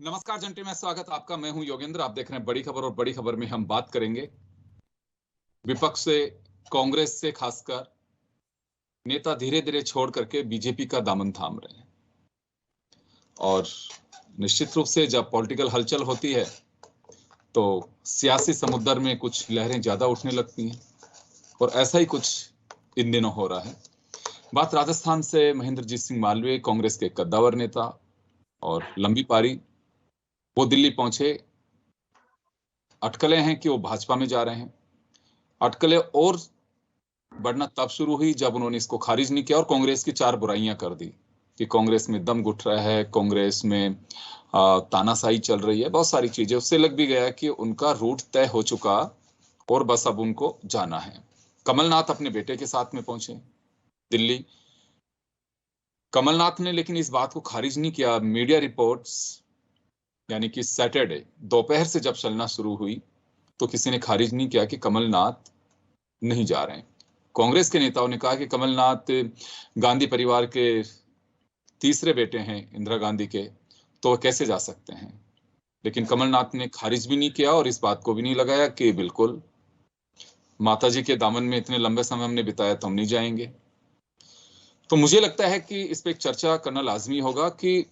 नमस्कार जंटी में स्वागत आपका। मैं हूं योगेंद्र। आप देख रहे हैं बड़ी खबर और बड़ी खबर में हम बात करेंगे विपक्ष से, कांग्रेस से, खासकर नेता धीरे धीरे छोड़ करके बीजेपी का दामन थाम रहे हैं। और निश्चित रूप से जब पॉलिटिकल हलचल होती है तो सियासी समुद्र में कुछ लहरें ज्यादा उठने लगती हैं और ऐसा ही कुछ इन दिनों हो रहा है। बात राजस्थान से महेंद्रजीत सिंह मालवीय, कांग्रेस के कद्दावर नेता और लंबी पारी, वो दिल्ली पहुंचे। अटकलें हैं कि वो भाजपा में जा रहे हैं। अटकलें और बढ़ना तब शुरू हुई जब उन्होंने इसको खारिज नहीं किया और कांग्रेस की चार बुराइयां कर दी कि कांग्रेस में दम घुट रहा है, कांग्रेस में तानाशाही चल रही है, बहुत सारी चीजें। उससे लग भी गया कि उनका रूट तय हो चुका और बस अब उनको जाना है। कमलनाथ अपने बेटे के साथ में पहुंचे दिल्ली। कमलनाथ ने लेकिन इस बात को खारिज नहीं किया। मीडिया रिपोर्ट्स यानी कि सैटरडे दोपहर से जब चलना शुरू हुई तो किसी ने खारिज नहीं किया कि कमलनाथ नहीं जा रहे हैं। कांग्रेस के नेताओं ने कहा कि कमलनाथ गांधी परिवार के तीसरे बेटे हैं, इंदिरा गांधी के, तो कैसे जा सकते हैं। लेकिन कमलनाथ ने खारिज भी नहीं किया और इस बात को भी नहीं लगाया कि बिल्कुल माताजी के दामन में इतने लंबे समय हमने बिताया तो हम नहीं जाएंगे। तो मुझे लगता है कि इस पे एक चर्चा करना लाजमी होगा कि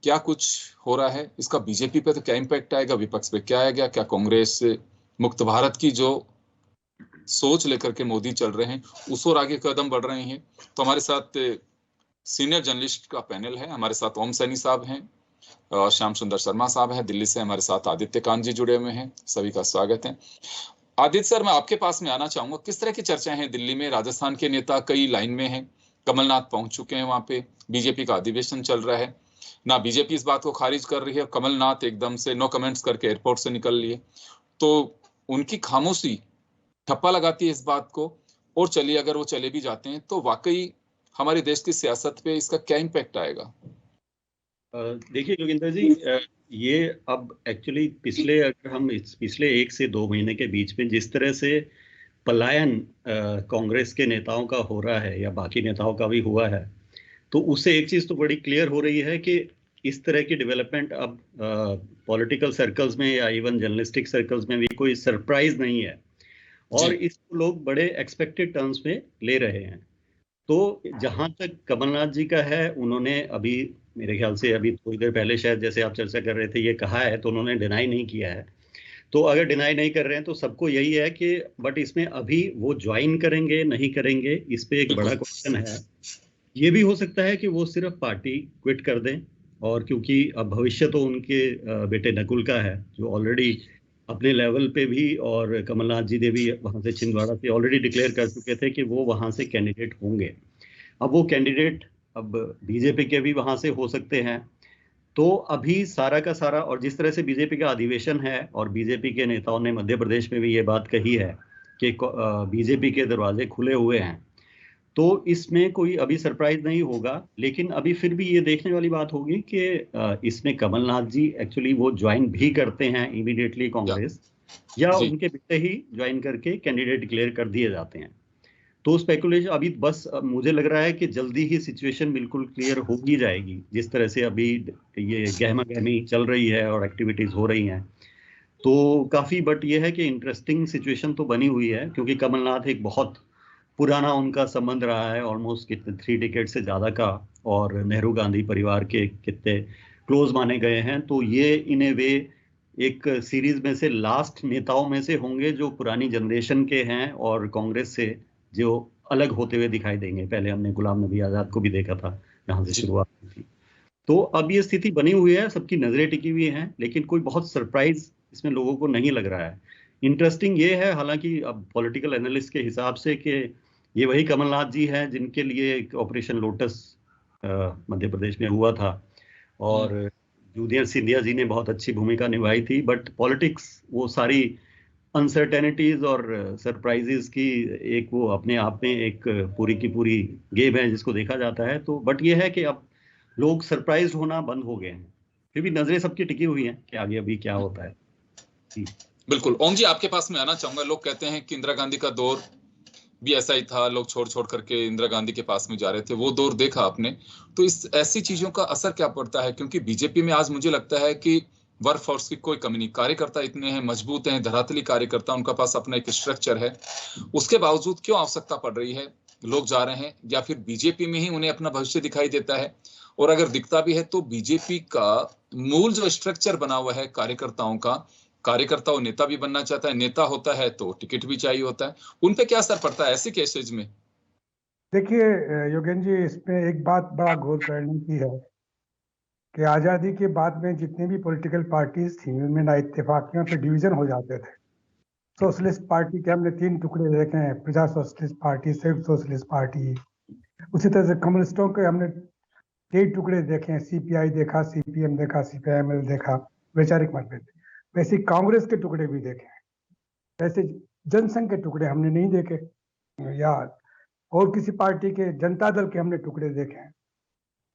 क्या कुछ हो रहा है, इसका बीजेपी पे तो क्या इम्पैक्ट आएगा, विपक्ष पे क्या आएगा, क्या कांग्रेस मुक्त भारत की जो सोच लेकर के मोदी चल रहे हैं उस और आगे कदम बढ़ रहे हैं। तो हमारे साथ सीनियर जर्नलिस्ट का पैनल है। हमारे साथ ओम सैनी साहब हैं और श्याम सुंदर शर्मा साहब हैं। दिल्ली से हमारे साथ आदित्य कांत जी जुड़े हुए हैं। सभी का स्वागत है। आदित्य सर, मैं आपके पास में आना चाहूंगा। किस तरह की चर्चाएं हैं दिल्ली में? राजस्थान के नेता कई लाइन में हैं, कमलनाथ पहुंच चुके हैं वहां पे, बीजेपी का अधिवेशन चल रहा है ना, बीजेपी इस बात को खारिज कर रही है। कमलनाथ एकदम से नो कमेंट्स करके एयरपोर्ट से निकल लिए। तो उनकी खामोशी ठप्पा लगाती है इस बात को। और चलिए, अगर वो चले भी जाते हैं तो वाकई हमारे देश की सियासत पे इसका क्या इम्पैक्ट आएगा? देखिए योगेंद्र जी, ये अब एक्चुअली अगर हम पिछले 1 से 2 महीने के बीच में जिस तरह से पलायन कांग्रेस के नेताओं का हो रहा है या बाकी नेताओं का भी हुआ है, तो उससे एक चीज तो बड़ी क्लियर हो रही है कि इस तरह की डेवलपमेंट अब पॉलिटिकल सर्कल्स में या इवन जर्नलिस्टिक सर्कल्स में भी कोई सरप्राइज नहीं है और इसको लोग बड़े एक्सपेक्टेड टर्म्स में ले रहे हैं। तो जहां तक कमलनाथ जी का है, उन्होंने अभी मेरे ख्याल से अभी थोड़ी देर पहले शायद जैसे आप चर्चा कर रहे थे ये कहा है, तो उन्होंने डिनाई नहीं किया है। तो अगर डिनाई नहीं कर रहे हैं तो सबको यही है कि बट इसमें अभी वो ज्वाइन करेंगे नहीं करेंगे, इस पे एक बड़ा क्वेश्चन है। ये भी हो सकता है कि वो सिर्फ पार्टी क्विट कर दें, और क्योंकि अब भविष्य तो उनके बेटे नकुल का है जो ऑलरेडी अपने लेवल पे भी, और कमलनाथ जी ने भी वहां से छिंदवाड़ा से ऑलरेडी डिक्लेयर कर चुके थे कि वो वहां से कैंडिडेट होंगे। अब वो कैंडिडेट अब बीजेपी के भी वहां से हो सकते हैं। तो अभी सारा का सारा, और जिस तरह से बीजेपी का अधिवेशन है और बीजेपी के नेताओं ने मध्य प्रदेश में भी ये बात कही है कि बीजेपी के दरवाजे खुले हुए हैं, तो इसमें कोई अभी सरप्राइज नहीं होगा। लेकिन अभी फिर भी ये देखने वाली बात होगी कि इसमें कमलनाथ जी एक्चुअली वो ज्वाइन भी करते हैं इमीडिएटली कांग्रेस, या उनके बेटे ही ज्वाइन करके कैंडिडेट डिक्लेयर कर दिए जाते हैं। तो स्पेकुलेशन अभी बस मुझे लग रहा है कि जल्दी ही सिचुएशन बिल्कुल क्लियर हो ही जाएगी, जिस तरह से अभी ये गहमा गहमी चल रही है और एक्टिविटीज हो रही हैं। तो काफी, बट ये है कि इंटरेस्टिंग सिचुएशन तो बनी हुई है, क्योंकि कमलनाथ एक बहुत पुराना उनका संबंध रहा है, ऑलमोस्ट कितने 3 डिकेड से ज्यादा का, और नेहरू गांधी परिवार के कितने क्लोज माने गए हैं। तो ये इन ए वे एक सीरीज में से लास्ट नेताओं में से होंगे जो पुरानी जनरेशन के हैं और कांग्रेस से जो अलग होते हुए दिखाई देंगे। पहले हमने गुलाम नबी आजाद को भी देखा था, यहाँ से शुरुआत हुई थी। तो अब ये स्थिति बनी हुई है, सबकी नजरें टिकी हुई हैं, लेकिन कोई बहुत सरप्राइज इसमें लोगों को नहीं लग रहा है। इंटरेस्टिंग ये है, हालांकि अब पॉलिटिकल एनालिस्ट के हिसाब से, कि ये वही कमलनाथ जी हैं जिनके लिए ऑपरेशन लोटस मध्य प्रदेश में हुआ था, और जूनियर सिंधिया जी ने बहुत अच्छी भूमिका निभाई थी। बट पॉलिटिक्स वो सारी अनसर्टेनिटीज और सरप्राइजेस की एक, वो अपने आप में एक पूरी की पूरी गेम है जिसको देखा जाता है। तो बट ये है कि अब लोग सरप्राइज होना बंद हो गए हैं, फिर भी नजरें सबकी टिकी हुई हैं कि आगे अभी क्या होता है। बिल्कुल। ओम जी, आपके पास में आना चाहूंगा। लोग कहते हैं कि इंदिरा गांधी का दौर भी ऐसा ही था, लोग छोड़ छोड़ करके इंदिरा गांधी के पास में जा रहे थे, वो दौर देखा आपने। तो इस ऐसी चीजों का असर क्या पड़ता है? क्योंकि बीजेपी में आज मुझे लगता है कि वर्क फोर्स की कोई कमी नहीं, कार्यकर्ता इतने हैं, मजबूत हैं, धरातली कार्यकर्ता, उनका पास अपना एक स्ट्रक्चर है। उसके बावजूद क्यों आवश्यकता पड़ रही है, लोग जा रहे हैं? या फिर बीजेपी में ही उन्हें अपना भविष्य दिखाई देता है? और अगर दिखता भी है तो बीजेपी का मूल जो स्ट्रक्चर बना हुआ है कार्यकर्ताओं का, कार्यकर्ता वो नेता भी बनना चाहता है, नेता होता है तो टिकट भी चाहिए होता है, उन पे क्या असर पड़ता है ऐसे केसेज में? देखिए योगेन जी, इसमें एक बात बड़ा गौर करने की है कि आज़ादी के बाद में जितनी भी पॉलिटिकल पार्टीज थी उनमें ना इत्तेफाकियों पे डिवीजन हो जाते थे। सोशलिस्ट पार्टी के हमने 3 टुकड़े देखे हैं, प्रजा सोशलिस्ट पार्टी, संयुक्त सोशलिस्ट पार्टी। उसी तरह से कम्युनिस्टों के हमने 3 टुकड़े देखे हैं, सीपीआई देखा, सीपीएम देखा, सीपीआईएमएल देखा, वैचारिक मतभेद। वैसे कांग्रेस के टुकड़े भी देखे हैं, वैसे जनसंघ के टुकड़े हमने नहीं देखे, या और किसी पार्टी के, जनता दल के हमने टुकड़े देखे हैं।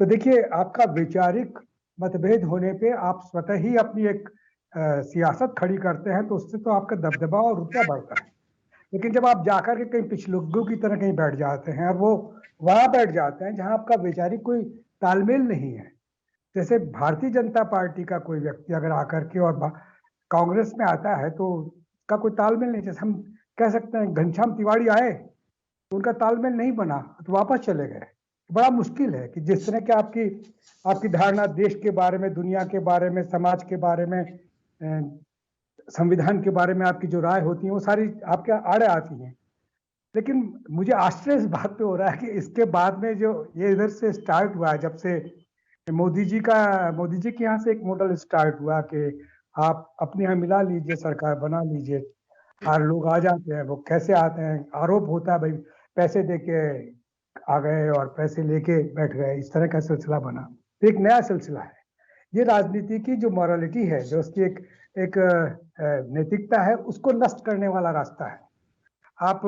तो देखिए, आपका वैचारिक मतभेद होने पे आप स्वतः ही अपनी एक सियासत खड़ी करते हैं, तो उससे तो आपका दबदबा और रुतबा बढ़ता है। लेकिन जब आप जाकर के कहीं पिछलग्गू की तरह कहीं बैठ जाते हैं, और वो वहां बैठ जाते हैं जहां आपका वैचारिक कोई तालमेल नहीं है, जैसे भारतीय जनता पार्टी का कोई व्यक्ति अगर आकर के और कांग्रेस में आता है तो उसका कोई तालमेल नहीं। जैसे हम कह सकते हैं घनश्याम तिवाड़ी आए तो उनका तालमेल नहीं बना तो वापस चले गए। बड़ा मुश्किल है कि जिस तरह की आपकी धारणा देश के बारे में, दुनिया के बारे में, समाज के बारे में, संविधान के बारे में आपकी जो राय होती है वो सारी आपके आड़े आती हैं। लेकिन मुझे आश्चर्य इस बात पे हो रहा है कि इसके बाद में जो ये इधर से स्टार्ट हुआ है, जब से मोदी जी के यहाँ से एक मॉडल स्टार्ट हुआ कि आप अपने यहाँ मिला लीजिए, सरकार बना लीजिए, और लोग आ जाते हैं। वो कैसे आते हैं? आरोप होता है भाई पैसे दे के आ गए और पैसे लेके बैठ गए, इस तरह का सिलसिला बना। तो एक नया सिलसिला है ये। राजनीति की जो मॉरलिटी है, जो उसकी एक नैतिकता है, उसको नष्ट करने वाला रास्ता है। आप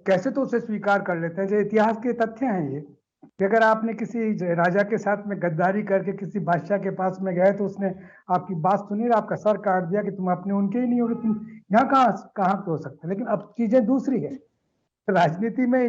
कैसे तो उसे स्वीकार कर लेते हैं, जो इतिहास के तथ्य हैं ये, कि अगर आपने किसी राजा के साथ में गद्दारी करके किसी बादशाह के पास में गए तो उसने आपकी बात सुनी और आपका सर काट दिया कि तुम अपने उनके ही नहीं हो, तुम यहाँ कहाँ पे हो सकते हैं। लेकिन अब चीजें दूसरी है। राजनीति में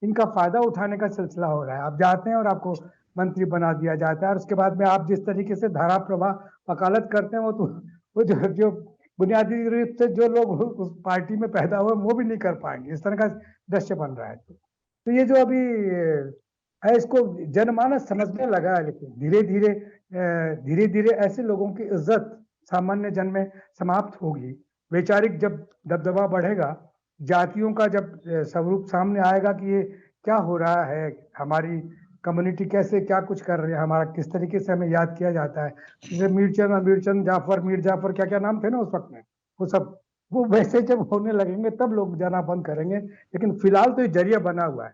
इनका फायदा उठाने का सिलसिला हो रहा है। आप जाते हैं और आपको मंत्री बना दिया जाता है, और उसके बाद में आप जिस तरीके से धारा प्रवाह वकालत करते हैं, वो जो बुनियादी रूप से जो लोग उस पार्टी में पैदा हुए वो भी नहीं कर पाएंगे। इस तरह का दृश्य बन रहा है। तो ये जो अभी है, इसको जनमानस समझने लगा है, लेकिन धीरे धीरे ऐसे लोगों की इज्जत सामान्य जन में समाप्त होगी। वैचारिक जब दबदबा बढ़ेगा, जातियों का जब स्वरूप सामने आएगा कि ये क्या हो रहा है, हमारी कम्युनिटी कैसे क्या कुछ कर रही है, हमारा किस तरीके से हमें याद किया जाता है। जैसे मीरचंद जाफर, मीर जाफर, क्या क्या नाम थे ना उस वक्त में, वो सब वो वैसे जब होने लगेंगे तब लोग जाना बंद करेंगे। लेकिन फिलहाल तो ये जरिया बना हुआ है।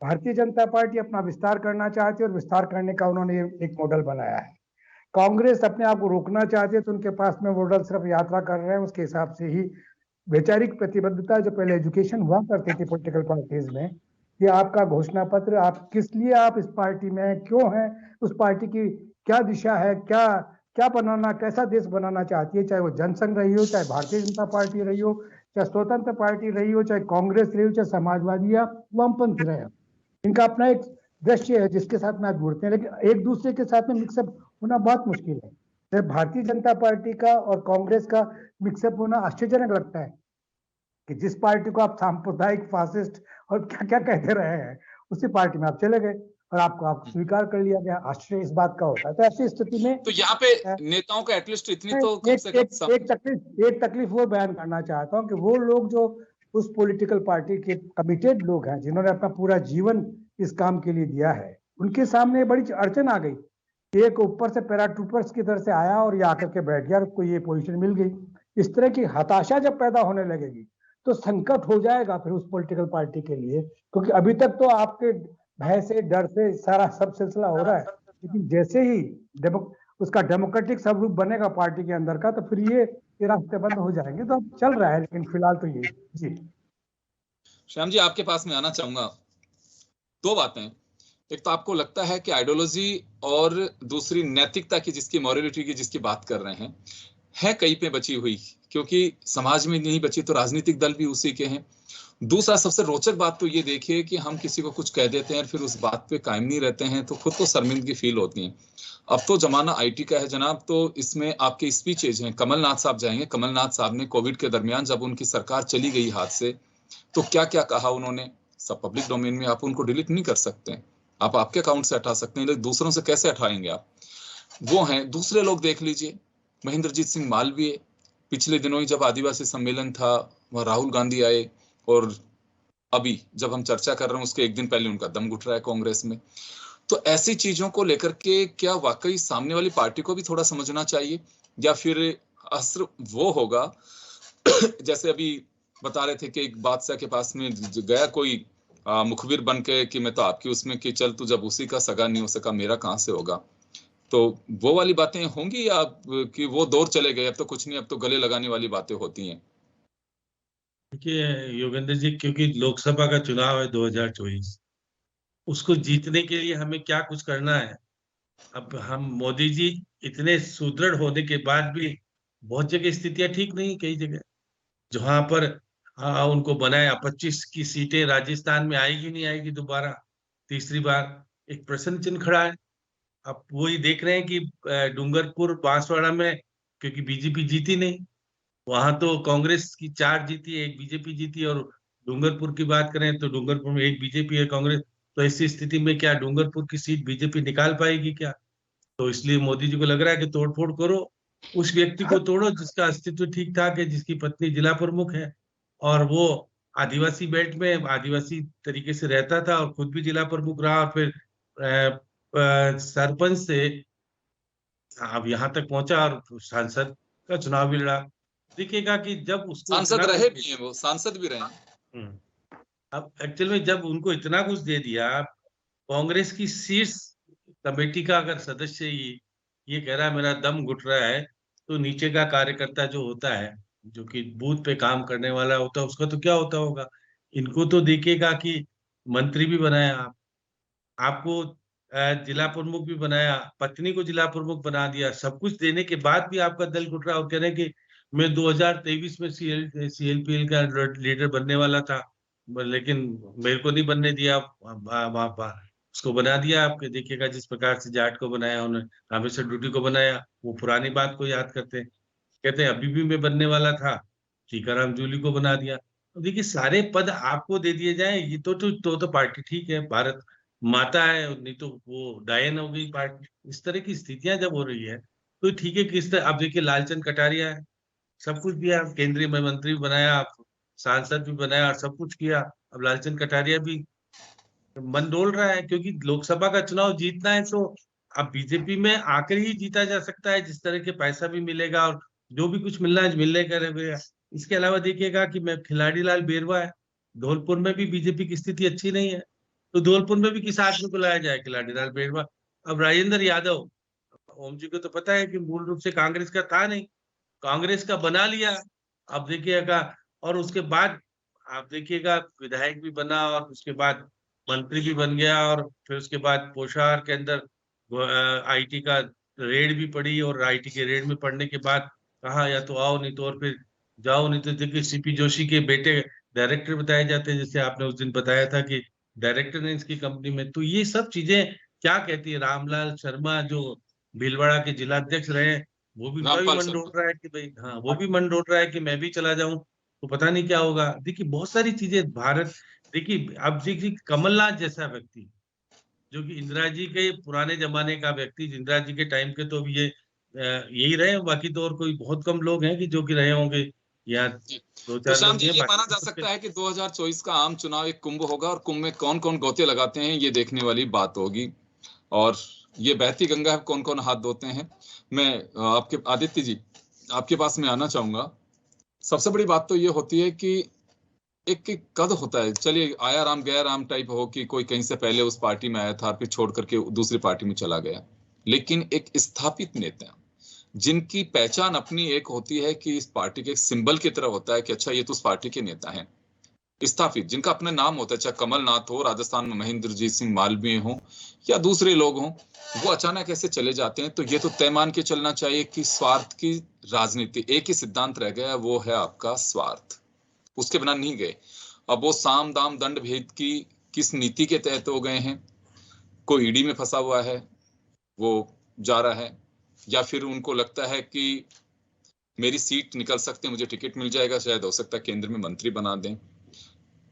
भारतीय जनता पार्टी अपना विस्तार करना चाहती है और विस्तार करने का उन्होंने एक मॉडल बनाया है। कांग्रेस अपने आप को रोकना चाहती है, तो उनके पास में मॉडल सिर्फ यात्रा कर रहे हैं, उसके हिसाब से ही वैचारिक प्रतिबद्धता जो पहले एजुकेशन हुआ करती थी पॉलिटिकल पार्टीज में, कि आपका घोषणा पत्र, आप किस लिए आप इस पार्टी में क्यों हैं, उस पार्टी की क्या दिशा है, क्या क्या बनाना, कैसा देश बनाना चाहती है, चाहे वो जनसंघ रही हो, चाहे भारतीय जनता पार्टी रही हो, चाहे स्वतंत्र पार्टी रही हो, चाहे कांग्रेस रही हो, चाहे समाजवादी या वामपंथी रहे हो। इनका अपना एक दृश्य है जिसके साथ में आप जुड़ते हैं, लेकिन एक दूसरे के साथ में मिक्सअप होना बहुत मुश्किल है। भारतीय जनता पार्टी का और कांग्रेस का मिक्सअप होना आश्चर्यजनक लगता है कि जिस पार्टी को आप सांप्रदायिक, फासिस्ट और क्या क्या कहते रहे हैं, उसी पार्टी में आप चले गए और आपको स्वीकार कर लिया गया। आश्चर्य इस बात का होता है। तो ऐसी स्थिति में तो यहाँ पे नेताओं का एटलीस्ट इतनी तो कम से कम एक तकलीफ वो बयान करना चाहता हूँ कि वो लोग जो उस पॉलिटिकल पार्टी के कमिटेड लोग हैं, जिन्होंने अपना पूरा जीवन इस काम के लिए दिया है, उनके सामने बड़ी अड़चन आ गई। एक ऊपर से पैराट्रूपर्स की तरह से आया और ये आकर के बैठ गया और उसको ये पोजीशन मिल गई। इस तरह की हताशा जब पैदा होने लगेगी तो संकट हो जाएगा फिर उस पॉलिटिकल पार्टी के लिए, क्योंकि अभी तक तो आपके भय से, डर से सारा सब सिलसिला हो रहा है, लेकिन जैसे ही उसका डेमोक्रेटिक स्वरूप बनेगा पार्टी के अंदर का, तो फिर ये रास्ते बंद हो जाएंगे। तो अब चल रहा है, लेकिन फिलहाल तो ये जी। श्याम जी, आपके पास में आना चाहूंगा। दो बातें, एक तो आपको लगता है कि आइडियोलॉजी और दूसरी नैतिकता की, जिसकी मॉरलिटी की जिसकी बात कर रहे हैं, है कहीं पे बची हुई, क्योंकि समाज में नहीं बची तो राजनीतिक दल भी उसी के हैं। दूसरा सबसे रोचक बात तो ये देखिए कि हम किसी को कुछ कह देते हैं और फिर उस बात पे कायम नहीं रहते हैं, तो खुद को शर्मिंदगी फील होती है। अब तो जमाना आईटी का है जनाब, तो इसमें आपके स्पीचेज हैं। कमलनाथ साहब जाएंगे, कमलनाथ साहब ने कोविड के दरमियान जब उनकी सरकार चली गई हाथ से, तो क्या क्या कहा उन्होंने, सब पब्लिक डोमेन में, आप उनको डिलीट नहीं कर सकते। आप आपके अकाउंट से हटा सकते हैं, लेकिन दूसरों से कैसे हटाएंगे आप? वो हैं। दूसरे लोग देख लीजिए, महेंद्रजीत सिंह मालवीय, पिछले दिनों ही जब आदिवासी सम्मेलन था, वह राहुल गांधी आए, और अभी जब हम चर्चा कर रहे हैं उसके एक दिन पहले उनका दम घुट रहा है कांग्रेस में। तो ऐसी चीजों को लेकर के क्या वाकई सामने वाली पार्टी को भी थोड़ा समझना चाहिए, या फिर असर वो होगा जैसे अभी बता रहे थे कि एक बादशाह के पास में गया कोई मुखबिर बन के कि मैं तो आपकी उसमें कि चल तू जब उसी का सगा नहीं हो सका मेरा कहां से होगा। तो वो वाली बातें होंगी, या कि वो दौर चले गए, अब तो कुछ नहीं, अब तो गले लगाने वाली बातें होती हैं? देखिए योगेंद्र जी, क्योंकि लोकसभा का चुनाव है 2024, उसको जीतने के लिए हमें क्या कुछ करना है। अब हम मोदी जी इतने सुदृढ़ होने के बाद भी बहुत जगह स्थितियां ठीक नहीं, कई जगह जहां पर उनको बनाया 25 की सीटें राजस्थान में आएगी नहीं आएगी दोबारा तीसरी बार, एक प्रश्न चिन्ह खड़ा है। अब वही देख रहे हैं कि डूंगरपुर बांसवाड़ा में, क्योंकि बीजेपी जीती नहीं, वहां तो कांग्रेस की 4 जीती, एक बीजेपी जीती, और डूंगरपुर की बात करें तो डूंगरपुर में एक बीजेपी है, कांग्रेस। तो ऐसी स्थिति में क्या डूंगरपुर की सीट बीजेपी निकाल पाएगी क्या? तो इसलिए मोदी जी को लग रहा है कि तोड़फोड़ करो, उस व्यक्ति को तोड़ो जिसका अस्तित्व ठीक ठाक है, जिसकी पत्नी जिला प्रमुख है, और वो आदिवासी बेल्ट में आदिवासी तरीके से रहता था और खुद भी जिला प्रमुख रहा, और फिर सरपंच से अब यहाँ तक पहुंचा और सांसद का चुनाव भी लड़ा। देखिएगा कि जब उसको सांसद रहे भी हैं, वो सांसद भी रहे हैं। अब एक्चुअल में जब उनको इतना कुछ दे दिया, कांग्रेस की शीर्ष कमेटी का अगर सदस्य ये कह रहा है मेरा दम घुट रहा है, तो नीचे का कार्यकर्ता जो होता है, जो कि बूथ पे काम करने वाला होता है, उसका तो क्या होता होगा। इनको तो देखिएगा कि मंत्री भी बनाया आपको, जिला प्रमुख भी बनाया, पत्नी को जिला प्रमुख बना दिया, सब कुछ देने के बाद भी आपका दल घुट रहा है और कह रहे हैं कि मैं 2023 में सीएलपीएल का लीडर बनने वाला था, लेकिन मेरे को नहीं बनने दिया, उसको बना दिया। आपके देखिएगा जिस प्रकार से जाट को बनाया उन्होंने, रामेश्वर डूडी को बनाया, वो पुरानी बात को याद करते हैं, कहते हैं अभी भी मैं बनने वाला था, टीकाराम जूली को बना दिया। तो देखिए सारे पद आपको दे दिए जाए, ये तो पार्टी ठीक है, भारत माता है, नहीं तो वो डायन हो गई पार्टी। इस तरह की स्थितियां जब हो रही है तो ठीक है, किस तरह। अब देखिए लालचंद कटारिया है, सब कुछ दिया, केंद्रीय मंत्री भी बनाया, सांसद भी बनाया और सब कुछ किया। अब लालचंद कटारिया भी मन डोल रहा है, क्योंकि लोकसभा का चुनाव जीतना है तो अब बीजेपी में आकर ही जीता जा सकता है, जिस तरह के पैसा भी मिलेगा और जो भी कुछ मिलना है मिलने का। इसके अलावा देखिएगा कि मैं खिलाड़ी लाल बेरवा है, धौलपुर में भी बीजेपी की स्थिति अच्छी नहीं है, तो धौलपुर में भी किस आदमी को लाया जाए, खिलाड़ी लाल बेरवा। अब राजेंद्र यादव, ओम जी को तो पता है कि मूल रूप से कांग्रेस का था नहीं, कांग्रेस का बना लिया। अब देखिएगा, और उसके बाद आप देखिएगा विधायक भी बना और उसके बाद मंत्री भी बन गया, और फिर उसके बाद पोशार के अंदर आईटी का रेड भी पड़ी, और आईटी के रेड में पड़ने के बाद कहा या तो आओ नहीं तो और फिर जाओ, नहीं तो देखिए सीपी जोशी के बेटे डायरेक्टर बताए जाते हैं, जैसे आपने उस दिन बताया था कि डायरेक्टर है इसकी कंपनी में। तो ये सब चीजें क्या कहती है, रामलाल शर्मा जो भीलवाड़ा के जिलाध्यक्ष रहे, वो भी उनका भी मन डोल रहा है कि भाई, हाँ वो भी मन डोल रहा है कि मैं भी चला जाऊं, तो पता नहीं क्या होगा। देखिए बहुत सारी चीजें भारत, देखिए अब देखिए कमलनाथ जैसा व्यक्ति, जो कि इंदिरा जी के पुराने जमाने का व्यक्ति, इंदिरा जी के टाइम के तो ये यही रहे, बाकी तो और कोई बहुत कम लोग हैं कि जो कि रहे होंगे, या 2-4 तो शाम लोग जी, हैं। ये माना जा सकता है कि 2024 का आम चुनाव एक कुंभ होगा, और कुंभ में कौन कौन गोते लगाते हैं ये देखने वाली बात होगी, और ये बहती गंगा है कौन कौन हाथ धोते हैं। मैं आपके आदित्य जी आपके पास में आना चाहूंगा। सबसे बड़ी बात तो ये होती है कि एक कद होता है, चलिए आया राम गया राम टाइप हो कि कोई कहीं से पहले उस पार्टी में आया था फिर छोड़ करके दूसरी पार्टी में चला गया, लेकिन एक स्थापित नेता जिनकी पहचान अपनी एक होती है कि इस पार्टी के एक सिंबल की तरह होता है कि अच्छा ये तो उस पार्टी के नेता हैं, स्थापित जिनका अपना नाम होता है, चाहे कमलनाथ हो, राजस्थान में महेंद्रजीत सिंह मालवीय हो या दूसरे लोग हों, वो अचानक ऐसे चले जाते हैं, तो ये तो तय मान के चलना चाहिए कि स्वार्थ की राजनीति, एक ही सिद्धांत रह गया, वो है आपका स्वार्थ, उसके बिना नहीं गए। अब वो साम दाम दंड भेद की किस नीति के तहत हो गए हैं, कोई ईडी में फंसा हुआ है वो जा रहा है, या फिर उनको लगता है कि मेरी सीट निकल सकती है, मुझे टिकट मिल जाएगा, शायद हो सकता है केंद्र में मंत्री बना दें।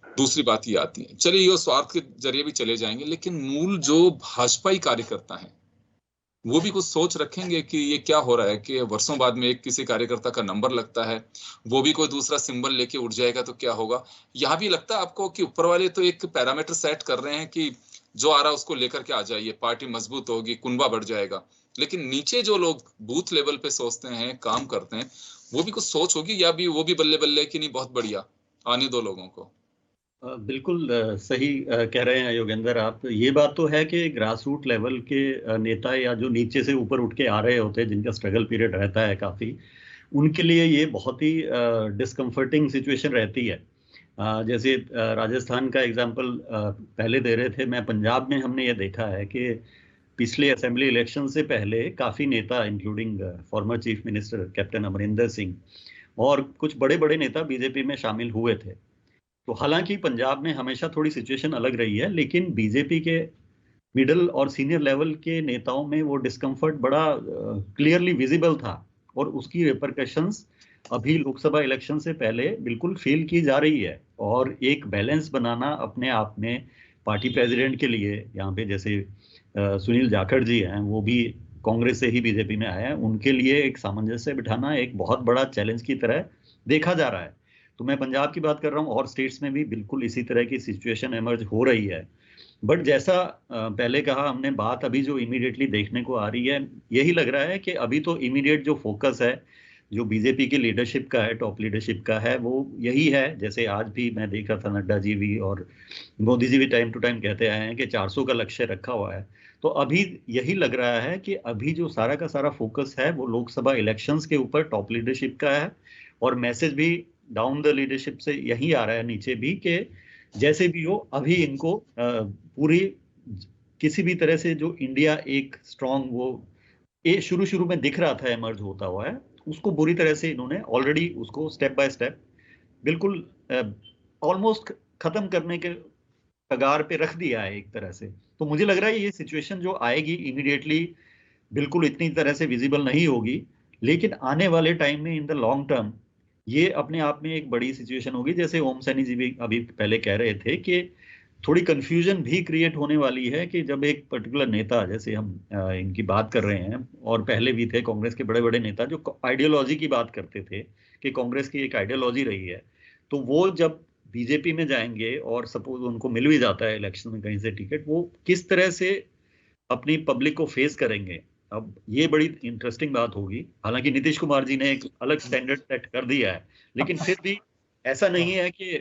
दूसरी बात ये आती है, चलिए ये स्वार्थ के जरिए भी चले जाएंगे, लेकिन मूल जो भाजपाई कार्यकर्ता है वो भी कुछ सोच रखेंगे कि ये क्या हो रहा है कि वर्षों बाद में एक किसी कार्यकर्ता का नंबर लगता है, वो भी कोई दूसरा सिंबल लेके उठ जाएगा तो क्या होगा। यहाँ भी लगता है आपको कि ऊपर वाले तो एक पैरामीटर सेट कर रहे हैं कि जो आ रहा है उसको लेकर के आ जाइए, पार्टी मजबूत होगी, कुनबा बढ़ जाएगा, लेकिन नीचे जो लोग बूथ लेवल पे सोचते हैं, काम करते हैं, वो भी कुछ सोच होगी, या भी वो भी बल्ले बल्ले कि नहीं बहुत बढ़िया आने दो लोगों को। बिल्कुल सही कह रहे हैं योगेंद्र आप। ये बात तो है कि ग्रास रूट लेवल के नेता या जो नीचे से ऊपर उठ के आ रहे होते हैं, जिनका स्ट्रगल पीरियड रहता है काफ़ी, उनके लिए ये बहुत ही डिस्कम्फर्टिंग सिचुएशन रहती है। जैसे राजस्थान का एग्जांपल पहले दे रहे थे, मैं पंजाब में हमने ये देखा है कि पिछले असेंबली इलेक्शन से पहले काफ़ी नेता including former chief minister captain Amarinder Singh और कुछ बड़े बड़े नेता बीजेपी में शामिल हुए थे। तो हालांकि पंजाब में हमेशा थोड़ी सिचुएशन अलग रही है, लेकिन बीजेपी के मिडिल और सीनियर लेवल के नेताओं में वो डिस्कम्फर्ट बड़ा क्लियरली विजिबल था, और उसकी रिपरकशंस अभी लोकसभा इलेक्शन से पहले बिल्कुल फील की जा रही है। और एक बैलेंस बनाना अपने आप में पार्टी प्रेसिडेंट के लिए, यहाँ पे जैसे सुनील जाखड़ जी हैं, वो भी कांग्रेस से ही बीजेपी में आए हैं, उनके लिए एक सामंजस्य बिठाना एक बहुत बड़ा चैलेंज की तरह देखा जा रहा है। तो मैं पंजाब की बात कर रहा हूँ, और स्टेट्स में भी बिल्कुल इसी तरह की सिचुएशन एमर्ज हो रही है। बट जैसा पहले कहा हमने, बात अभी जो इमीडिएटली देखने को आ रही है, यही लग रहा है कि अभी तो इमीडिएट जो फोकस है, जो बीजेपी की लीडरशिप का है, टॉप लीडरशिप का है, वो यही है। जैसे आज भी मैं देख रहा था, नड्डा जी भी और मोदी जी भी टाइम टू टाइम कहते आए हैं कि 400 का लक्ष्य रखा हुआ है। तो अभी यही लग रहा है कि अभी जो सारा का सारा फोकस है वो लोकसभा इलेक्शंस के ऊपर टॉप लीडरशिप का है, और मैसेज भी डाउन द लीडरशिप से यही आ रहा है नीचे भी, कि जैसे भी हो अभी इनको पूरी किसी भी तरह से जो इंडिया एक स्ट्रॉन्ग वो शुरू में दिख रहा था एमर्ज होता हुआ है, उसको बुरी तरह से इन्होंने ऑलरेडी उसको स्टेप बाय स्टेप बिल्कुल ऑलमोस्ट खत्म करने के कगार पे रख दिया है एक तरह से। तो मुझे लग रहा है ये सिचुएशन जो आएगी इमीडिएटली बिल्कुल इतनी तरह से विजिबल नहीं होगी, लेकिन आने वाले टाइम में इन द लॉन्ग टर्म ये अपने आप में एक बड़ी सिचुएशन होगी। जैसे ओम सैनी जी भी अभी पहले कह रहे थे कि थोड़ी कंफ्यूजन भी क्रिएट होने वाली है कि जब एक पर्टिकुलर नेता, जैसे हम इनकी बात कर रहे हैं, और पहले भी थे कांग्रेस के बड़े बड़े नेता जो आइडियोलॉजी की बात करते थे कि कांग्रेस की एक आइडियोलॉजी रही है, तो वो जब बीजेपी में जाएंगे और सपोज उनको मिल भी जाता है इलेक्शन में कहीं से टिकट, वो किस तरह से अपनी पब्लिक को फेस करेंगे, अब ये बड़ी इंटरेस्टिंग बात होगी। हालांकि नीतीश कुमार जी ने एक अलग स्टैंडर्ड सेट कर दिया है, लेकिन फिर भी ऐसा नहीं है कि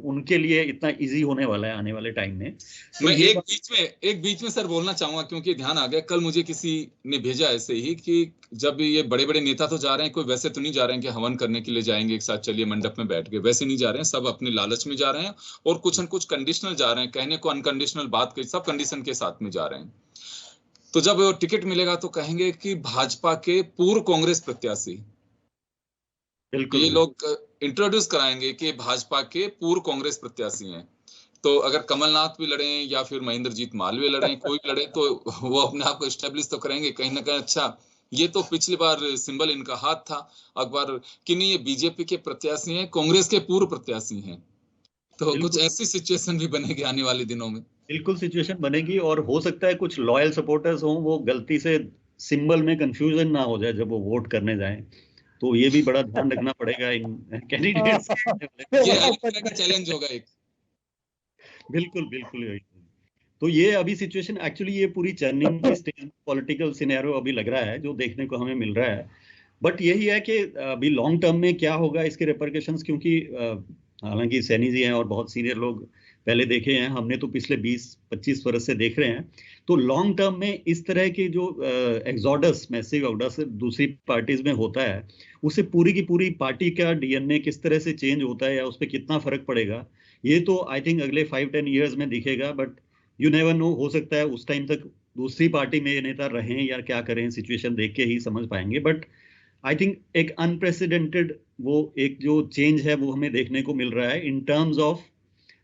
उनके लिए इतना इजी होने वाला है आने वाले टाइम में। तो मैं एक बीच में सर बोलना चाहूंगा, क्योंकि ध्यान आ गया, कल मुझे किसी ने भेजा ऐसे ही कि जब ये बड़े बड़े नेता तो जा रहे हैं, कोई वैसे तो नहीं जा रहे हैं कि हवन करने के लिए जाएंगे एक साथ, चलिए मंडप में बैठ गए, वैसे नहीं जा रहे हैं, सब अपने लालच में जा रहे हैं, और कुछ न कुछ कंडीशनल जा रहे हैं, कहने को अनकंडीशनल बात कही, सब कंडीशन के साथ में जा रहे हैं। तो जब टिकट मिलेगा तो कहेंगे कि भाजपा के पूर्व कांग्रेस प्रत्याशी, ये लोग इंट्रोड्यूस कराएंगे कि भाजपा के पूर्व कांग्रेस प्रत्याशी हैं। तो अगर कमलनाथ भी लड़े या फिर महेंद्रजीत मालवीय लड़े, कोई भी लड़े, तो वो अपने आप को एस्टेब्लिश तो करेंगे कहीं ना कहीं, अच्छा ये तो पिछली बार सिंबल इनका हाथ था अखबार कि नहीं, ये बीजेपी के प्रत्याशी हैं, कांग्रेस के पूर्व प्रत्याशी हैं। तो कुछ ऐसी सिचुएशन भी बनेगी आने वाले दिनों में। बिल्कुल सिचुएशन बनेगी, और हो सकता है कुछ लॉयल सपोर्टर्स हों, वो गलती से सिंबल में कंफ्यूजन ना हो जाए जब वो वोट करने जाएं। तो ये भी बड़ा ध्यान रखना पड़ेगा इन कैंडिडेट्स का चैलेंज होगा एक। बिल्कुल बिल्कुल। तो ये अभी सिचुएशन एक्चुअली ये पूरी चर्निंग की स्टेज पॉलिटिकल सिनेरियो अभी लग रहा है जो देखने को हमें मिल रहा है। बट यही है कि अभी लॉन्ग टर्म में क्या होगा इसके रिपरकशंस, क्योंकि हालांकि सैनी जी हैं और बहुत सीनियर लोग पहले देखे हैं, हमने तो पिछले 20-25 वर्ष से देख रहे हैं। तो लॉन्ग टर्म में इस तरह की जो एग्जॉडस, मैसिव एग्जॉडस दूसरी पार्टीज में होता है, उससे पूरी की पूरी पार्टी का डीएनए किस तरह से चेंज होता है या उस पर कितना फर्क पड़ेगा, ये तो आई थिंक अगले 5-10 ईयर्स में दिखेगा। बट यू नेवर नो, हो सकता है उस टाइम तक दूसरी पार्टी में ये नेता रहें या क्या करें, सिचुएशन देख के ही समझ पाएंगे। बट आई थिंक एक अनप्रेसिडेंटेड वो एक जो चेंज है वो हमें देखने को मिल रहा है इन टर्म्स ऑफ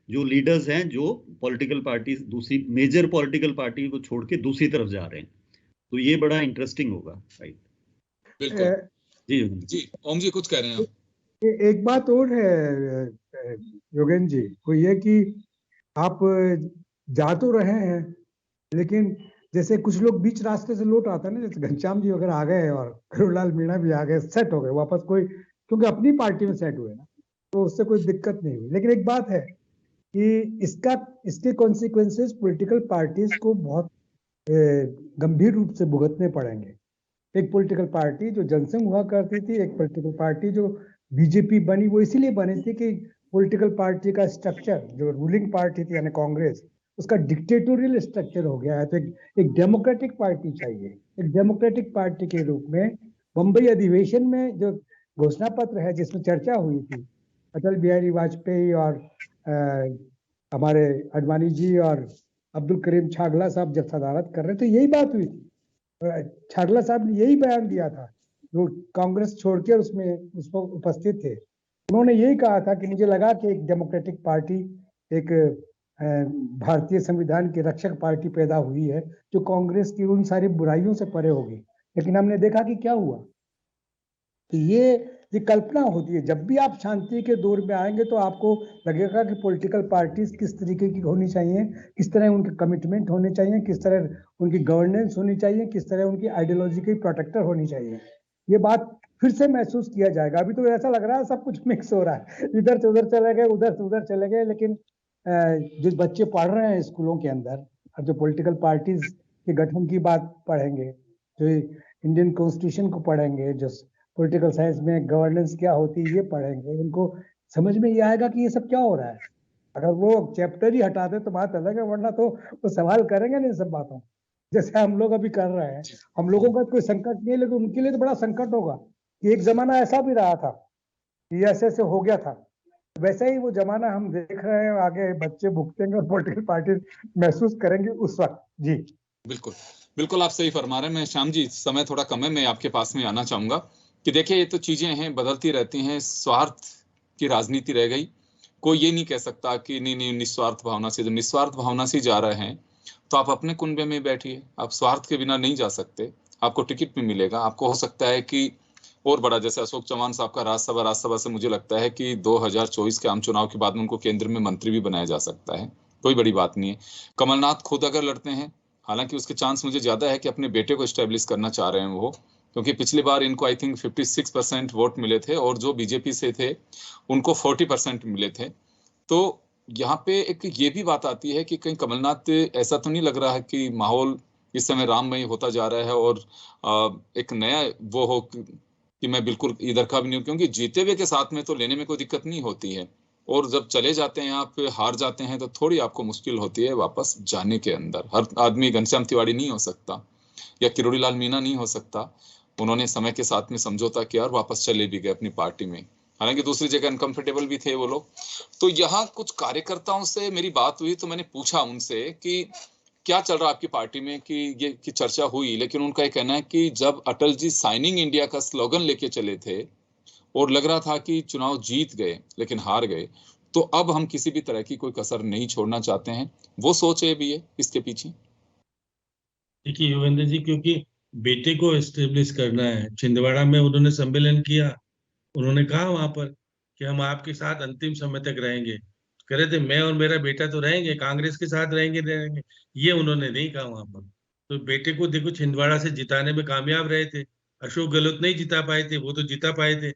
जो लीडर्स हैं, जो पॉलिटिकल पार्टी, दूसरी मेजर पॉलिटिकल पार्टी को छोड़ के दूसरी तरफ जा रहे हैं। तो ये बड़ा इंटरेस्टिंग होगा। राइट, बिल्कुल। जी ओम जी कुछ कह रहे हैं आप? एक बात और है योगेंद्र जी, वो ये कि आप जा तो रहे हैं, लेकिन जैसे कुछ लोग बीच रास्ते से लौट आता है ना, जैसे घनश्याम जी वगैरह आ गए और करुणलाल मीणा भी आ गए, सेट हो गए वापस, कोई क्योंकि अपनी पार्टी में सेट हुए ना, तो उससे कोई दिक्कत नहीं हुई। लेकिन एक बात है कि इसके कॉन्सिक्वेंसेस पॉलिटिकल पार्टीज को बहुत गंभीर रूप से भुगतने पड़ेंगे। एक पॉलिटिकल पार्टी जो जनसंघ हुआ करती थी, एक पॉलिटिकल पार्टी जो बीजेपी बनी, वो इसीलिए बनी थी कि पॉलिटिकल पार्टी का स्ट्रक्चर, जो रूलिंग पार्टी थी यानी कांग्रेस, उसका डिक्टेटोरियल स्ट्रक्चर हो गया है। तो एक डेमोक्रेटिक पार्टी चाहिए। एक डेमोक्रेटिक पार्टी के रूप में बम्बई अधिवेशन में जो घोषणा पत्र है जिसमें चर्चा हुई थी, अटल बिहारी वाजपेयी और हमारे अडवाणी जी और अब्दुल करीम छागला साहब जब सदारत कर रहे थे, यही बात हुई थी। छागला साहब ने यही बयान दिया था, जो कांग्रेस छोड़ के उसमें उपस्थित थे। उन्होंने यही कहा था कि मुझे लगा कि एक डेमोक्रेटिक पार्टी, एक भारतीय संविधान की रक्षक पार्टी पैदा हुई है जो कांग्रेस की उन सारी बुराइयों से परे होगी। लेकिन हमने देखा कि क्या हुआ। तो ये कल्पना होती है। जब भी आप शांति के दौर में आएंगे तो आपको लगेगा कि पॉलिटिकल पार्टीज किस तरीके की होनी चाहिए, किस तरह उनके कमिटमेंट होने चाहिए, किस तरह उनकी गवर्नेंस होनी चाहिए, किस तरह उनकी आइडियोलॉजी की प्रोटेक्टर होनी चाहिए। ये बात फिर से महसूस किया जाएगा। अभी तो ऐसा लग रहा है सब कुछ मिक्स हो रहा है, इधर से उधर चले गए, उधर से उधर चले गए। लेकिन जो बच्चे पढ़ रहे हैं स्कूलों के अंदर, और जो पॉलिटिकल पार्टीज के गठन की बात पढ़ेंगे, जो इंडियन कॉन्स्टिट्यूशन को पढ़ेंगे, जो पॉलिटिकल साइंस में गवर्नेंस क्या होती है ये पढ़ेंगे, उनको समझ में ये आएगा कि ये सब क्या हो रहा है। अगर वो चैप्टर ही हटा दे तो बात अलग है, वरना तो वो सवाल करेंगे नहीं सब बातों, जैसे हम लोग अभी कर रहे हैं। हम लोगों का कोई संकट नहीं है, लेकिन उनके लिए तो बड़ा संकट होगा कि एक जमाना ऐसा भी रहा था कि ऐसे ऐसे हो गया था। वैसे ही वो जमाना हम देख रहे हैं, आगे बच्चे भुगतेंगे और पॉलिटिकल पार्टी महसूस करेंगे उस वक्त। जी बिल्कुल बिल्कुल, आप सही फरमा रहे हैं। मैं श्याम जी, समय थोड़ा कम है, मैं आपके पास में आना चाहूंगा कि देखिए, ये तो चीजें हैं, बदलती रहती हैं। स्वार्थ की राजनीति रह गई। कोई ये नहीं कह सकता कि नहीं नहीं निस्वार्थ भावना से, जब निस्वार्थ भावना से जा रहे हैं तो आप अपने कुनबे में बैठिए। आप स्वार्थ के बिना नहीं जा सकते। आपको टिकट भी मिलेगा। आपको हो सकता है कि और बड़ा, जैसे अशोक चौहान साहब का राज्यसभा से मुझे लगता है कि 2024 के आम चुनाव के बाद में उनको केंद्र में मंत्री भी बनाया जा सकता है। कोई बड़ी बात नहीं है। कमलनाथ खुद अगर लड़ते हैं, हालांकि उसके चांस मुझे ज्यादा है कि अपने बेटे को स्टैब्लिश करना चाह रहे हैं वो, क्योंकि पिछली बार इनको आई थिंक 56% वोट मिले थे और जो बीजेपी से थे उनको 40% मिले थे। तो यहाँ पे एक ये भी बात आती है कि कहीं कमलनाथ, ऐसा तो नहीं लग रहा है कि माहौल इस समय राममय होता जा रहा है और एक नया वो हो कि मैं बिल्कुल इधर का भी नहीं हूँ, क्योंकि जीते हुए के साथ में तो लेने में कोई दिक्कत नहीं होती है, और जब चले जाते हैं आप, हार जाते हैं, तो थोड़ी आपको मुश्किल होती है वापस जाने के अंदर। हर आदमी घनश्याम तिवारी नहीं हो सकता या किरोड़ी लाल मीणा नहीं हो सकता। उन्होंने समय के साथ में समझौता किया और वापस चले भी गए अपनी पार्टी में, हालांकि दूसरी जगह अनकंफर्टेबल भी थे वो लोग। तो यहाँ कुछ कार्यकर्ताओं से मेरी बात हुई तो मैंने पूछा उनसे कि क्या चल रहा है आपकी पार्टी में, कि ये की चर्चा हुई, लेकिन उनका ये कहना है कि जब अटल जी साइनिंग इंडिया का स्लोगन लेके चले थे और लग रहा था कि चुनाव जीत गए लेकिन हार गए, तो अब हम किसी भी तरह की कोई कसर नहीं छोड़ना चाहते हैं। वो सोच है भी है इसके पीछे। देखिए योगेंद्र जी, क्योंकि बेटे को एस्टेब्लिश करना है, छिंदवाड़ा में उन्होंने सम्मेलन किया। उन्होंने कहा वहां पर कि हम आपके साथ अंतिम समय तक रहेंगे। कह रहे थे मैं और मेरा बेटा तो रहेंगे, कांग्रेस के साथ रहेंगे। ये उन्होंने नहीं कहा वहां पर। तो बेटे को देखो छिंदवाड़ा से जिताने में कामयाब रहे थे। अशोक गहलोत नहीं जिता पाए थे, वो तो जिता पाए थे।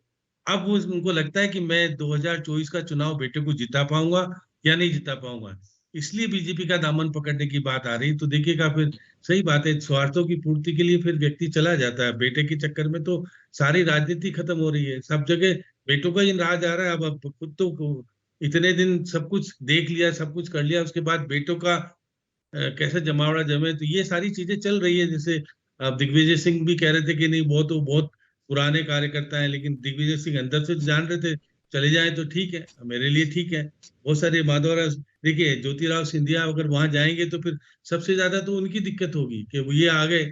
अब वो उनको लगता है कि मैं 2024 का चुनाव बेटे को जिता पाऊंगा या नहीं जिता पाऊंगा। इसलिए बीजेपी का दामन पकड़ने की बात आ रही। तो देखिएगा फिर सही बात है, स्वार्थों की पूर्ति के लिए फिर व्यक्ति चला जाता है। बेटे के चक्कर में तो सारी राजनीति खत्म हो रही है, सब जगह बेटों का ही राज आ रहा है। अब खुद तो इतने दिन सब कुछ देख लिया, सब कुछ कर लिया, उसके बाद बेटों का कैसे जमावड़ा जमे। तो ये सारी चीजें चल रही है। जैसे दिग्विजय सिंह भी कह रहे थे कि नहीं वो तो बहुत पुराने कार्यकर्ता हैं, लेकिन दिग्विजय सिंह अंदर से जान रहे थे चले जाए तो ठीक है, मेरे लिए ठीक है। बहुत सारे माधवराव, देखिए ज्योतिराव सिंधिया अगर वहां जाएंगे तो फिर सबसे ज्यादा तो उनकी दिक्कत होगी कि वो ये आ गए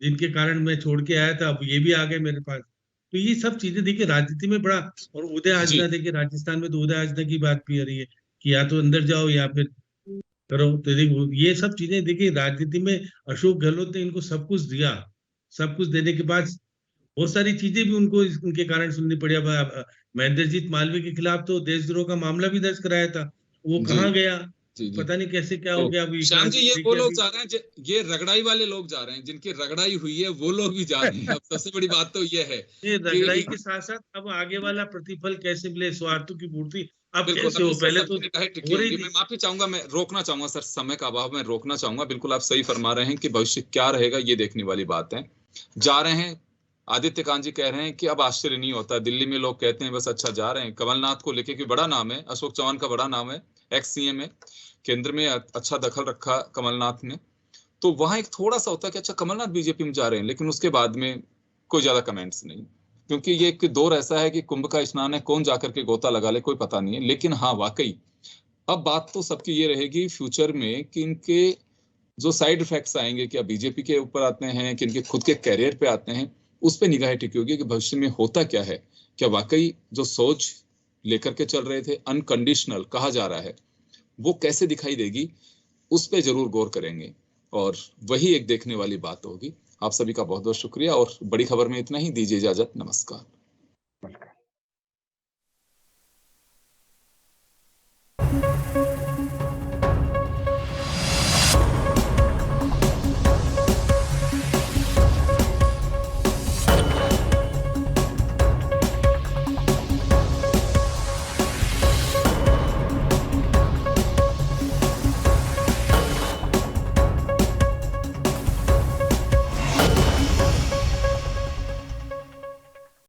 जिनके कारण मैं छोड़ के आया था, अब ये भी आ गए मेरे पास। तो ये सब चीजें देखिए राजनीति में बड़ा। और उदय आजना, देखिए राजस्थान में तो उदय आजना की बात भी आ रही है कि या तो अंदर जाओ या फिर करो। तो देखो ये सब चीजें, देखिए राजनीति में अशोक गहलोत ने इनको सब कुछ दिया, सब कुछ देने के बाद बहुत सारी चीजें भी उनको उनके कारण सुननी पड़ी। अब महेंद्रजीत मालवीय के खिलाफ तो देशद्रोह का मामला भी दर्ज कराया था, वो कहाँ गया, पता नहीं कैसे क्या हो गया। अभी श्याम जी, ये वो लोग जा रहे हैं, ये रगड़ाई वाले लोग जा रहे हैं, जिनकी रगड़ाई हुई है वो लोग भी जा रहे हैं। अब सबसे बड़ी बात तो ये है ये रगड़ाई के साथ साथ अब आगे वाला प्रतिफल कैसे मिले, स्वार्थों की पूर्ति अब कैसे हो। पहले तो हो रही थी। मैं माफी चाहूंगा, मैं रोकना चाहूंगा सर, समय का अभाव में रोकना चाहूंगा। बिल्कुल आप सही फरमा रहे हैं कि भविष्य क्या रहेगा ये देखने वाली बात है। जा रहे हैं, आदित्य कांत जी कह रहे हैं कि अब आश्चर्य नहीं होता। दिल्ली में लोग कहते हैं बस अच्छा जा रहे हैं। कमलनाथ को लेके कि बड़ा नाम है, अशोक चौहान का बड़ा नाम है, एक्स सीएम है, केंद्र में अच्छा दखल रखा कमलनाथ ने। तो वहां एक थोड़ा सा होता है कि अच्छा कमलनाथ बीजेपी में जा रहे हैं, लेकिन उसके बाद में कोई ज्यादा कमेंट्स नहीं, क्योंकि ये एक दौर ऐसा है कि कुंभ का स्नान है, कौन जाकर के गोता लगा ले कोई पता नहीं है। लेकिन हाँ वाकई अब बात तो सबकी ये रहेगी फ्यूचर में कि इनके जो साइड इफेक्ट्स आएंगे, क्या बीजेपी के ऊपर आते हैं कि इनके खुद के कैरियर पे आते हैं, उस पर निगाहें टिकी होगी कि भविष्य में होता क्या है। क्या वाकई जो सोच लेकर के चल रहे थे अनकंडीशनल कहा जा रहा है, वो कैसे दिखाई देगी, उस पर जरूर गौर करेंगे और वही एक देखने वाली बात होगी। आप सभी का बहुत बहुत शुक्रिया और बड़ी खबर में इतना ही। दीजिए इजाजत, नमस्कार।